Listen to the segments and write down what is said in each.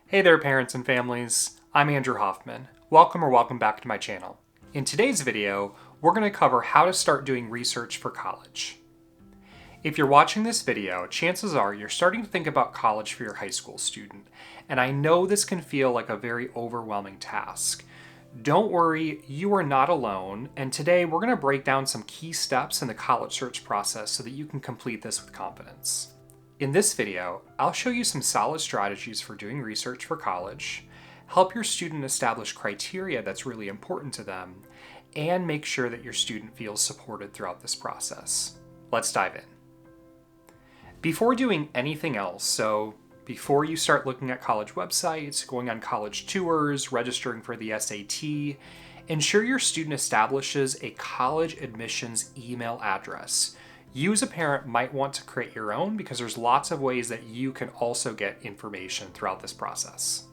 Hey there, parents and families. I'm Andrew Hoffman. Welcome back to my channel. In today's video, we're going to cover how to start doing research for college. If you're watching this video, chances are you're starting to think about college for your high school student, and I know this can feel like a very overwhelming task. Don't worry, you are not alone, and today we're going to break down some key steps in the college search process so that you can complete this with confidence. In this video, I'll show you some solid strategies for doing research for college, help your student establish criteria that's really important to them, and make sure that your student feels supported throughout this process. Let's dive in. Before doing anything else, so before you start looking at college websites, going on college tours, registering for the SAT, ensure your student establishes a college admissions email address. You as a parent might want to create your own because there's lots of ways that you can also get information throughout this process.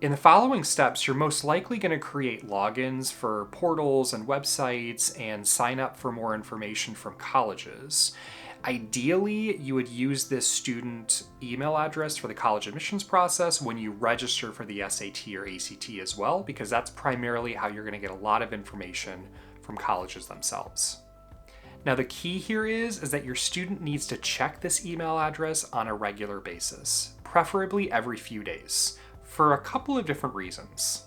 In the following steps, you're most likely going to create logins for portals and websites and sign up for more information from colleges. Ideally, you would use this student email address for the college admissions process when you register for the SAT or ACT as well, because that's primarily how you're going to get a lot of information from colleges themselves. Now, the key here is that your student needs to check this email address on a regular basis, preferably every few days, for a couple of different reasons.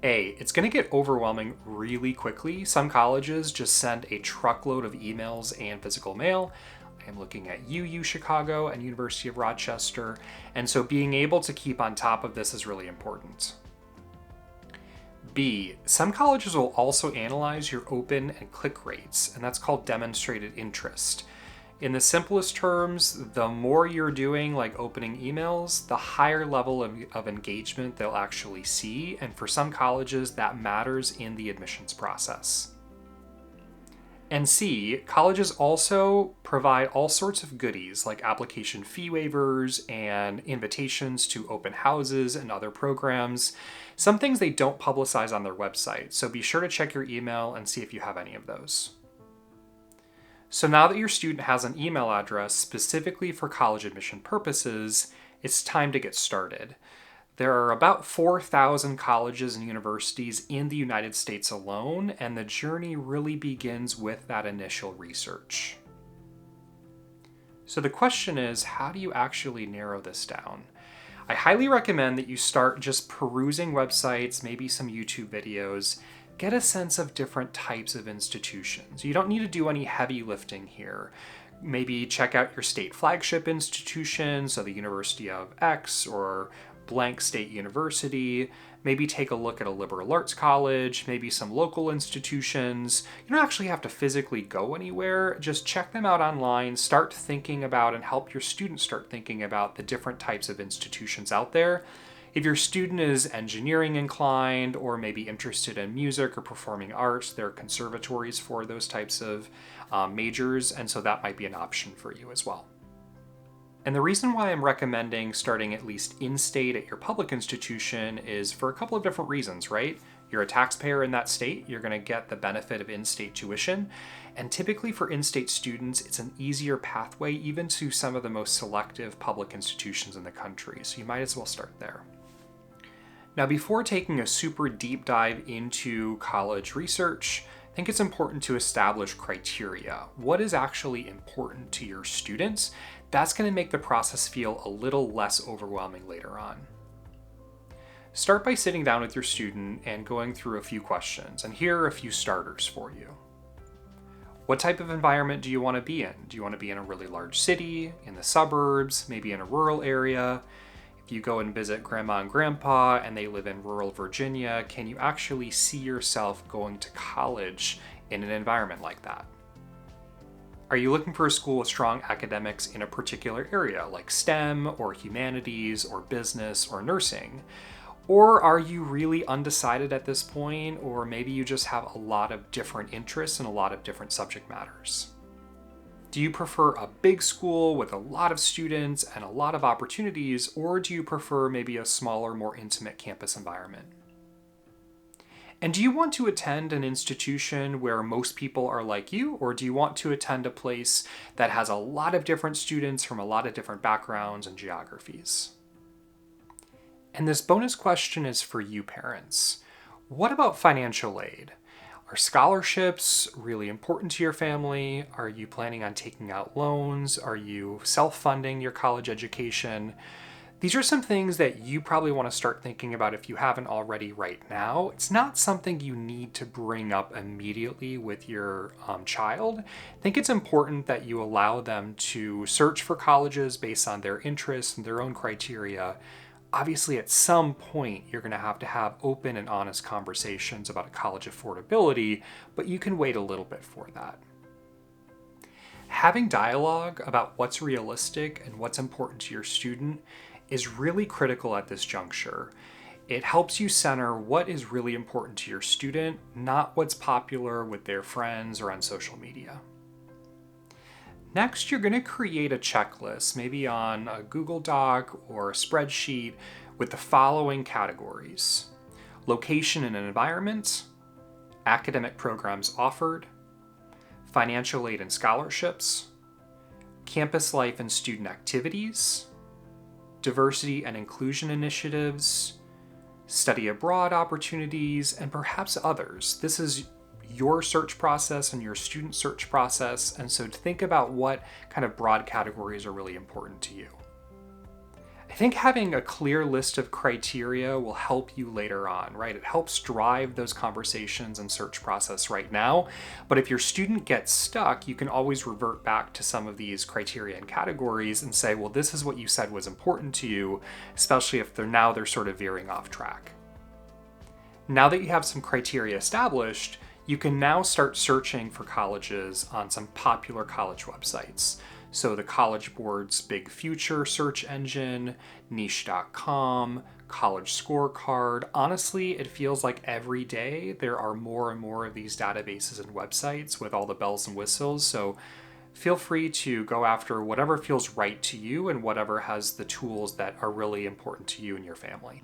A, it's going to get overwhelming really quickly. Some colleges just send a truckload of emails and physical mail. I'm looking at UU Chicago and University of Rochester, and so being able to keep on top of this is really important. B, some colleges will also analyze your open and click rates, and that's called demonstrated interest. In the simplest terms, the more you're doing, like opening emails, the higher level of engagement they'll actually see, and for some colleges, that matters in the admissions process. And C, colleges also provide all sorts of goodies like application fee waivers and invitations to open houses and other programs. Some things they don't publicize on their website, so be sure to check your email and see if you have any of those. So now that your student has an email address specifically for college admission purposes, it's time to get started. There are about 4,000 colleges and universities in the United States alone, and the journey really begins with that initial research. So the question is, how do you actually narrow this down? I highly recommend that you start just perusing websites, maybe some YouTube videos, get a sense of different types of institutions. You don't need to do any heavy lifting here. Maybe check out your state flagship institution, so the University of X or blank state university, maybe take a look at a liberal arts college, maybe some local institutions. You don't actually have to physically go anywhere, just check them out online, start thinking about and help your students start thinking about the different types of institutions out there. If your student is engineering inclined or maybe interested in music or performing arts, there are conservatories for those types of majors, and so that might be an option for you as well. And the reason why I'm recommending starting at least in-state at your public institution is for a couple of different reasons, right? You're a taxpayer in that state, you're going to get the benefit of in-state tuition, and typically for in-state students, it's an easier pathway even to some of the most selective public institutions in the country, so you might as well start there. Now, before taking a super deep dive into college research, I think it's important to establish criteria. What is actually important to your students? That's going to make the process feel a little less overwhelming later on. Start by sitting down with your student and going through a few questions, and here are a few starters for you. What type of environment do you want to be in? Do you want to be in a really large city, in the suburbs, maybe in a rural area? If you go and visit grandma and grandpa and they live in rural Virginia, can you actually see yourself going to college in an environment like that? Are you looking for a school with strong academics in a particular area, like STEM or humanities or business or nursing? Or are you really undecided at this point, or maybe you just have a lot of different interests and a lot of different subject matters? Do you prefer a big school with a lot of students and a lot of opportunities, or do you prefer maybe a smaller, more intimate campus environment? And do you want to attend an institution where most people are like you, or do you want to attend a place that has a lot of different students from a lot of different backgrounds and geographies? And this bonus question is for you parents. What about financial aid? Are scholarships really important to your family? Are you planning on taking out loans? Are you self-funding your college education? These are some things that you probably want to start thinking about if you haven't already right now. It's not something you need to bring up immediately with your child. I think it's important that you allow them to search for colleges based on their interests and their own criteria. Obviously, at some point, you're going to have open and honest conversations about college affordability, but you can wait a little bit for that. Having dialogue about what's realistic and what's important to your student is really critical at this juncture. It helps you center what is really important to your student, not what's popular with their friends or on social media. Next, you're going to create a checklist, maybe on a Google Doc or a spreadsheet, with the following categories: location and environment, academic programs offered, financial aid and scholarships, campus life and student activities, diversity and inclusion initiatives, study abroad opportunities, and perhaps others. This is your search process and your student search process, and so think about what kind of broad categories are really important to you. I think having a clear list of criteria will help you later on, right? It helps drive those conversations and search process right now, but if your student gets stuck, you can always revert back to some of these criteria and categories and say, well, this is what you said was important to you, especially if they're sort of veering off track. Now that you have some criteria established, you can now start searching for colleges on some popular college websites. So the College Board's Big Future search engine, niche.com, College Scorecard. Honestly, it feels like every day there are more and more of these databases and websites with all the bells and whistles. So feel free to go after whatever feels right to you and whatever has the tools that are really important to you and your family.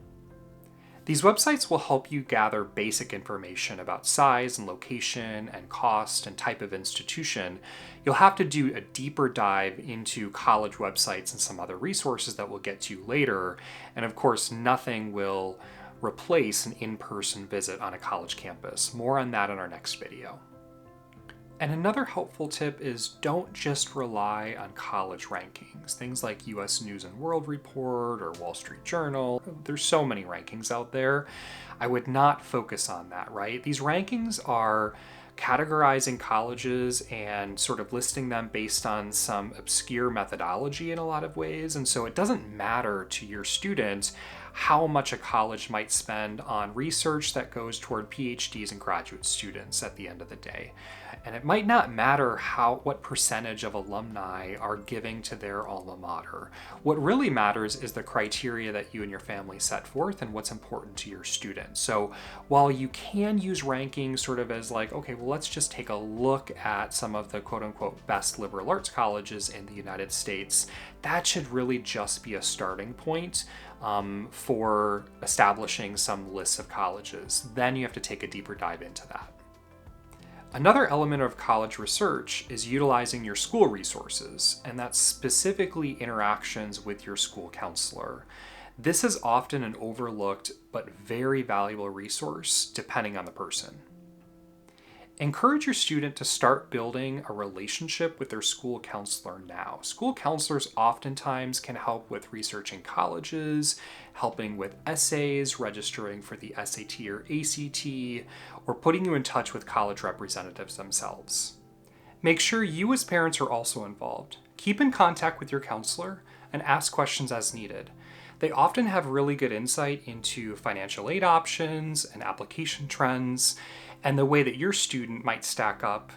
These websites will help you gather basic information about size and location and cost and type of institution. You'll have to do a deeper dive into college websites and some other resources that we'll get to later. And of course, nothing will replace an in-person visit on a college campus. More on that in our next video. And another helpful tip is don't just rely on college rankings. Things like US News and World Report or Wall Street Journal. There's so many rankings out there. I would not focus on that, right? These rankings are categorizing colleges and sort of listing them based on some obscure methodology in a lot of ways. And so it doesn't matter to your students how much a college might spend on research that goes toward PhDs and graduate students at the end of the day. And it might not matter what percentage of alumni are giving to their alma mater. What really matters is the criteria that you and your family set forth and what's important to your students. So while you can use rankings sort of as like, okay, well, let's just take a look at some of the quote unquote best liberal arts colleges in the United States, that should really just be a starting point for establishing some lists of colleges. Then you have to take a deeper dive into that. Another element of college research is utilizing your school resources, and that's specifically interactions with your school counselor. This is often an overlooked but very valuable resource depending on the person. Encourage your student to start building a relationship with their school counselor now. School counselors oftentimes can help with researching colleges, helping with essays, registering for the SAT or ACT, or putting you in touch with college representatives themselves. Make sure you as parents are also involved. Keep in contact with your counselor and ask questions as needed. They often have really good insight into financial aid options and application trends, and the way that your student might stack up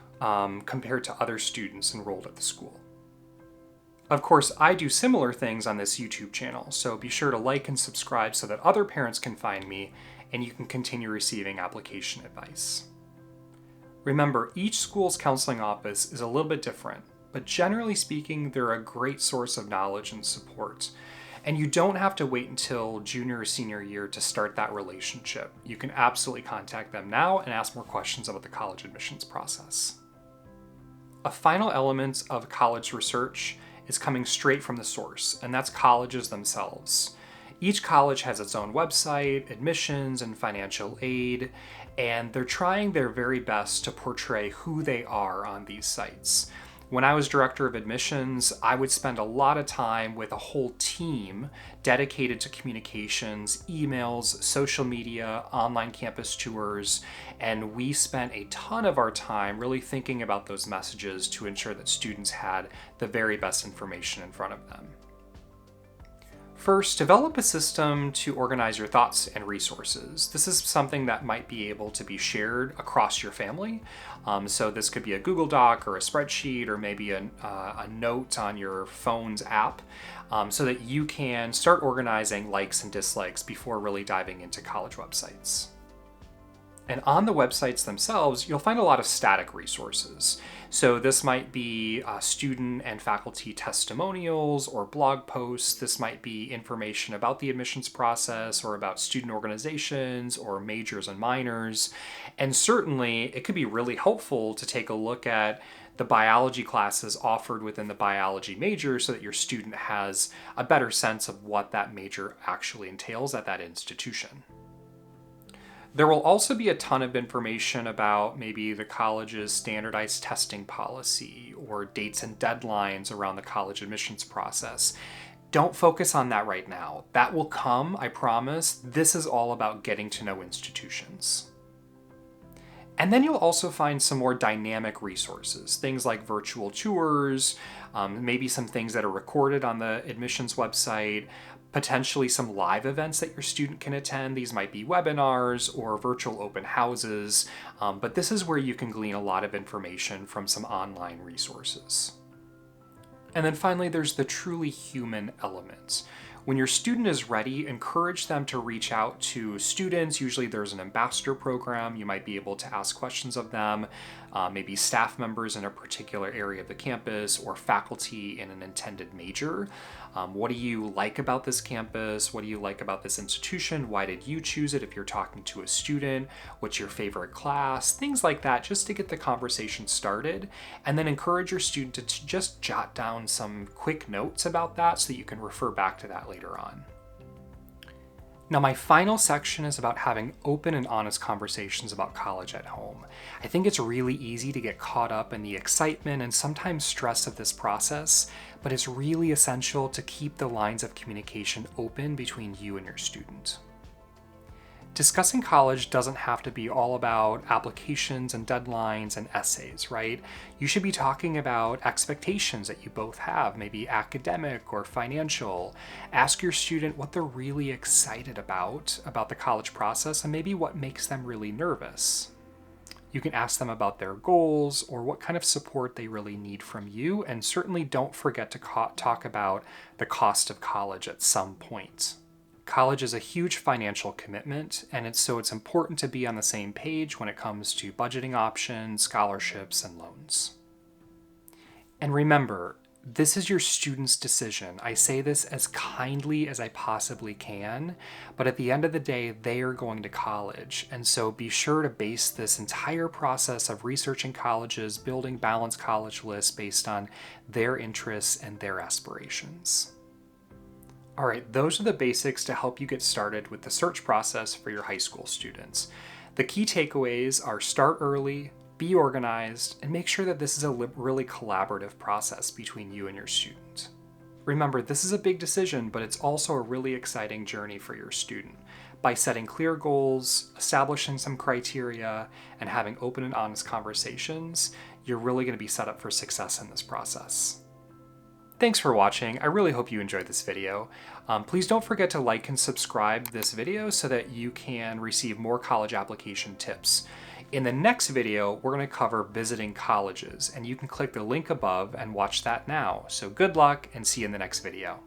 compared to other students enrolled at the school. Of course, I do similar things on this YouTube channel, so be sure to like and subscribe so that other parents can find me and you can continue receiving application advice. Remember, each school's counseling office is a little bit different, but generally speaking, they're a great source of knowledge and support. And you don't have to wait until junior or senior year to start that relationship. You can absolutely contact them now and ask more questions about the college admissions process. A final element of college research is coming straight from the source, and that's colleges themselves. Each college has its own website, admissions, and financial aid, and they're trying their very best to portray who they are on these sites. When I was director of admissions, I would spend a lot of time with a whole team dedicated to communications, emails, social media, online campus tours, and we spent a ton of our time really thinking about those messages to ensure that students had the very best information in front of them. First, develop a system to organize your thoughts and resources. This is something that might be able to be shared across your family. So this could be a Google Doc or a spreadsheet or maybe a note on your phone's app, so that you can start organizing likes and dislikes before really diving into college websites. And on the websites themselves, you'll find a lot of static resources. So this might be student and faculty testimonials or blog posts. This might be information about the admissions process or about student organizations or majors and minors. And certainly it could be really helpful to take a look at the biology classes offered within the biology major so that your student has a better sense of what that major actually entails at that institution. There will also be a ton of information about maybe the college's standardized testing policy or dates and deadlines around the college admissions process. Don't focus on that right now. That will come, I promise. This is all about getting to know institutions. And then you'll also find some more dynamic resources, things like virtual tours, maybe some things that are recorded on the admissions website, potentially some live events that your student can attend. These might be webinars or virtual open houses, but this is where you can glean a lot of information from some online resources. And then finally, there's the truly human element. When your student is ready, encourage them to reach out to students. Usually there's an ambassador program. You might be able to ask questions of them, maybe staff members in a particular area of the campus or faculty in an intended major. What do you like about this campus? What do you like about this institution? Why did you choose it if you're talking to a student? What's your favorite class? Things like that, just to get the conversation started. And then encourage your student to just jot down some quick notes about that so that you can refer back to that later on. Now, my final section is about having open and honest conversations about college at home. I think it's really easy to get caught up in the excitement and sometimes stress of this process, but it's really essential to keep the lines of communication open between you and your student. Discussing college doesn't have to be all about applications and deadlines and essays, right? You should be talking about expectations that you both have, maybe academic or financial. Ask your student what they're really excited about the college process and maybe what makes them really nervous. You can ask them about their goals or what kind of support they really need from you, and certainly don't forget to talk about the cost of college at some point. College is a huge financial commitment, and it's important to be on the same page when it comes to budgeting options, scholarships, and loans. And remember, this is your student's decision. I say this as kindly as I possibly can, but at the end of the day, they are going to college. And so be sure to base this entire process of researching colleges, building balanced college lists based on their interests and their aspirations. All right, those are the basics to help you get started with the search process for your high school students. The key takeaways are start early, be organized, and make sure that this is a really collaborative process between you and your student. Remember, this is a big decision, but it's also a really exciting journey for your student. By setting clear goals, establishing some criteria, and having open and honest conversations, you're really going to be set up for success in this process. Thanks for watching. I really hope you enjoyed this video. Please don't forget to like and subscribe this video so that you can receive more college application tips. In the next video, we're going to cover visiting colleges, and you can click the link above and watch that now. So good luck and see you in the next video.